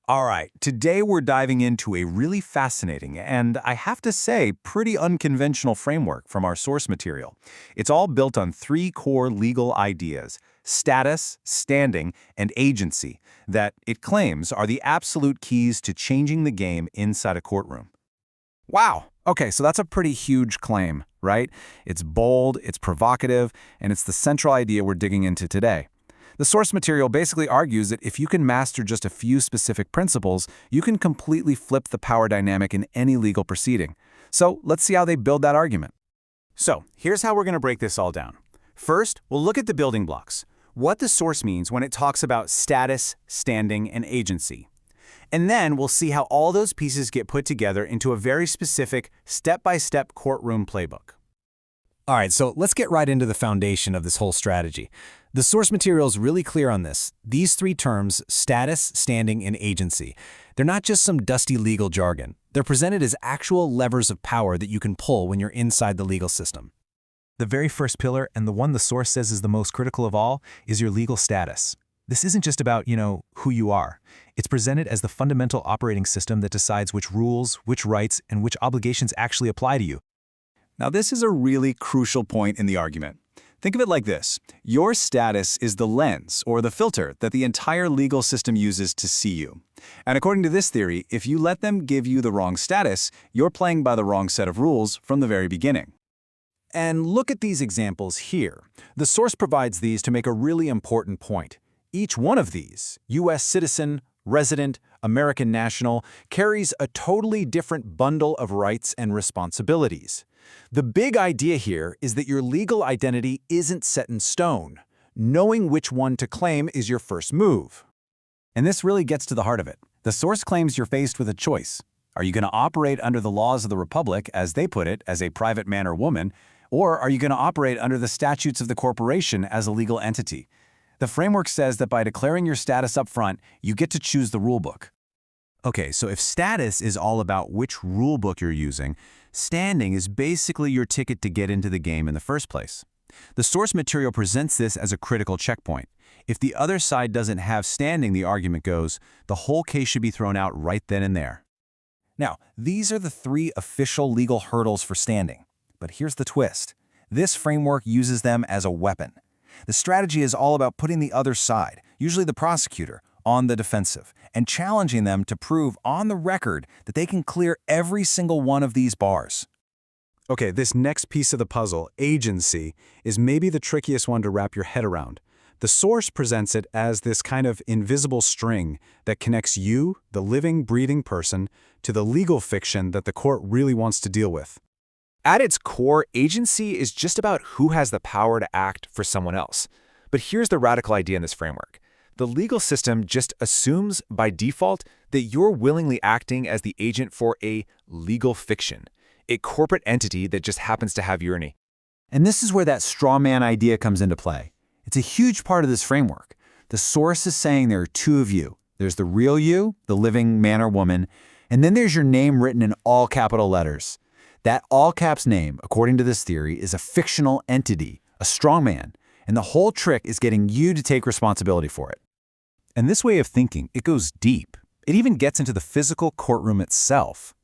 All right, today we're diving into a really fascinating and, I have to say, pretty unconventional framework from our source material. It's all built on three core legal ideas: status, standing, and agency, that it claims are the absolute keys to changing the game inside a courtroom. Wow. Okay, so that's a pretty huge claim, right? It's bold, it's provocative, and it's the central idea we're digging into today. The source material basically argues that if you can master just a few specific principles, you can completely flip the power dynamic in any legal proceeding. So let's see how they build that argument. So, here's how we're going to break this all down. First, we'll look at the building blocks, what the source means when it talks about status, standing, and agency. And then we'll see how all those pieces get put together into a very specific, step-by-step courtroom playbook. All right, so let's get right into the foundation of this whole strategy. The source material is really clear on this. These three terms, status, standing, and agency, they're not just some dusty legal jargon. They're presented as actual levers of power that you can pull when you're inside the legal system. The very first pillar, and the one the source says is the most critical of all, is your legal status. This isn't just about, who you are. It's presented as the fundamental operating system that decides which rules, which rights, and which obligations actually apply to you. Now, this is a really crucial point in the argument. Think of it like this. Your status is the lens or the filter that the entire legal system uses to see you. And according to this theory, if you let them give you the wrong status, you're playing by the wrong set of rules from the very beginning. And look at these examples here. The source provides these to make a really important point. Each one of these, U.S. citizen, resident, American national, carries a totally different bundle of rights and responsibilities. The big idea here is that your legal identity isn't set in stone. Knowing which one to claim is your first move. And this really gets to the heart of it. The source claims you're faced with a choice. Are you going to operate under the laws of the Republic, as they put it, as a private man or woman, or are you going to operate under the statutes of the corporation as a legal entity? The framework says that by declaring your status up front, you get to choose the rulebook. Okay, so if status is all about which rulebook you're using, standing is basically your ticket to get into the game in the first place. The source material presents this as a critical checkpoint. If the other side doesn't have standing, the argument goes, the whole case should be thrown out right then and there. Now, these are the three official legal hurdles for standing. But here's the twist. This framework uses them as a weapon. The strategy is all about putting the other side, usually the prosecutor, on the defensive, and challenging them to prove on the record that they can clear every single one of these bars. Okay, this next piece of the puzzle, agency, is maybe the trickiest one to wrap your head around. The source presents it as this kind of invisible string that connects you, the living, breathing person, to the legal fiction that the court really wants to deal with. At its core, agency is just about who has the power to act for someone else. But here's the radical idea in this framework. The legal system just assumes by default that you're willingly acting as the agent for a legal fiction, a corporate entity that just happens to have your name. And this is where that straw man idea comes into play. It's a huge part of this framework. The source is saying there are two of you. There's the real you, the living man or woman, and then there's your name written in all capital letters. That all caps name, according to this theory, is a fictional entity, a strongman, and the whole trick is getting you to take responsibility for it. And this way of thinking, it goes deep. It even gets into the physical courtroom itself.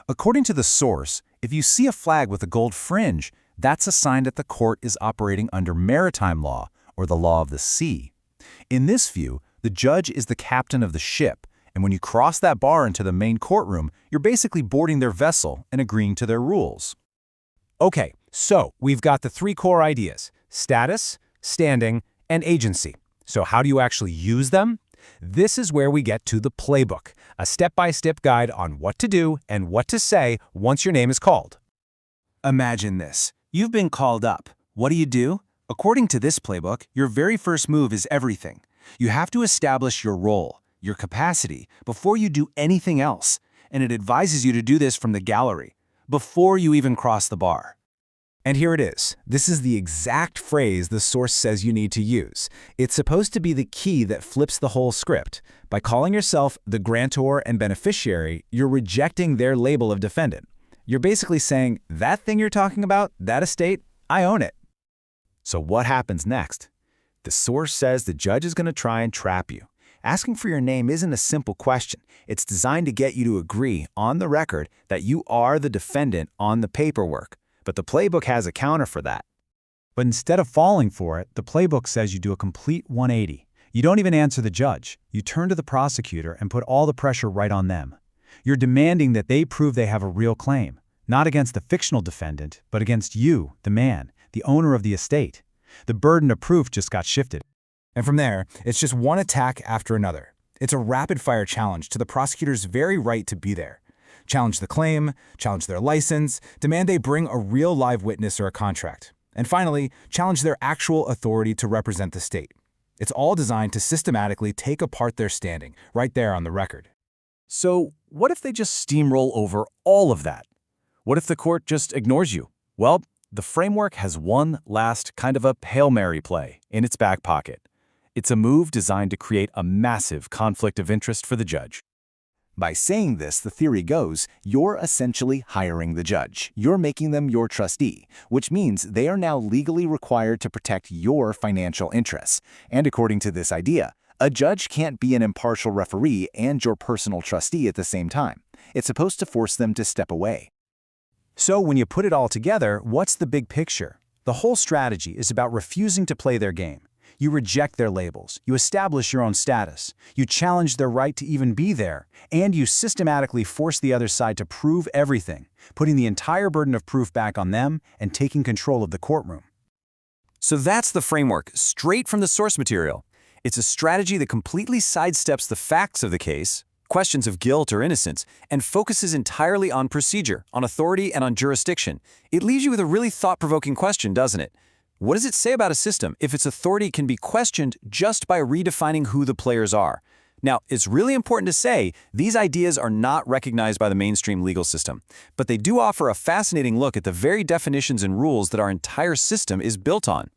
According to the source, if you see a flag with a gold fringe, that's a sign that the court is operating under maritime law, or the law of the sea. In this view, the judge is the captain of the ship, and when you cross that bar into the main courtroom, you're basically boarding their vessel and agreeing to their rules. Okay, so we've got the three core ideas: status, standing, and agency. So how do you actually use them? This is where we get to the playbook, a step-by-step guide on what to do and what to say once your name is called. Imagine this. You've been called up. What do? According to this playbook, your very first move is everything. You have to establish your role, your capacity, before you do anything else, and it advises you to do this from the gallery, before you even cross the bar. And here it is. This is the exact phrase the source says you need to use. It's supposed to be the key that flips the whole script. By calling yourself the grantor and beneficiary, you're rejecting their label of defendant. You're basically saying, that thing you're talking about, that estate, I own it. So what happens next? The source says the judge is going to try and trap you, Asking for your name isn't a simple question. It's designed to get you to agree, on the record, that you are the defendant on the paperwork. But the playbook has a counter for that. But instead of falling for it, the playbook says you do a complete 180. You don't even answer the judge. You turn to the prosecutor and put all the pressure right on them. You're demanding that they prove they have a real claim, not against the fictional defendant, but against you, the man, the owner of the estate. The burden of proof just got shifted. And from there, it's just one attack after another. It's a rapid-fire challenge to the prosecutor's very right to be there. Challenge the claim, challenge their license, demand they bring a real live witness or a contract. And finally, challenge their actual authority to represent the state. It's all designed to systematically take apart their standing, right there on the record. So what if they just steamroll over all of that? What if the court just ignores you? Well, the framework has one last kind of a Hail Mary play in its back pocket. It's a move designed to create a massive conflict of interest for the judge. By saying this, the theory goes, you're essentially hiring the judge. You're making them your trustee, which means they are now legally required to protect your financial interests. And according to this idea, a judge can't be an impartial referee and your personal trustee at the same time. It's supposed to force them to step away. So when you put it all together, what's the big picture? The whole strategy is about refusing to play their game. You reject their labels, you establish your own status, you challenge their right to even be there, and you systematically force the other side to prove everything, putting the entire burden of proof back on them and taking control of the courtroom. So that's the framework, straight from the source material. It's a strategy that completely sidesteps the facts of the case, questions of guilt or innocence, and focuses entirely on procedure, on authority, and on jurisdiction. It leaves you with a really thought-provoking question, doesn't it? What does it say about a system if its authority can be questioned just by redefining who the players are? Now, it's really important to say these ideas are not recognized by the mainstream legal system, but they do offer a fascinating look at the very definitions and rules that our entire system is built on.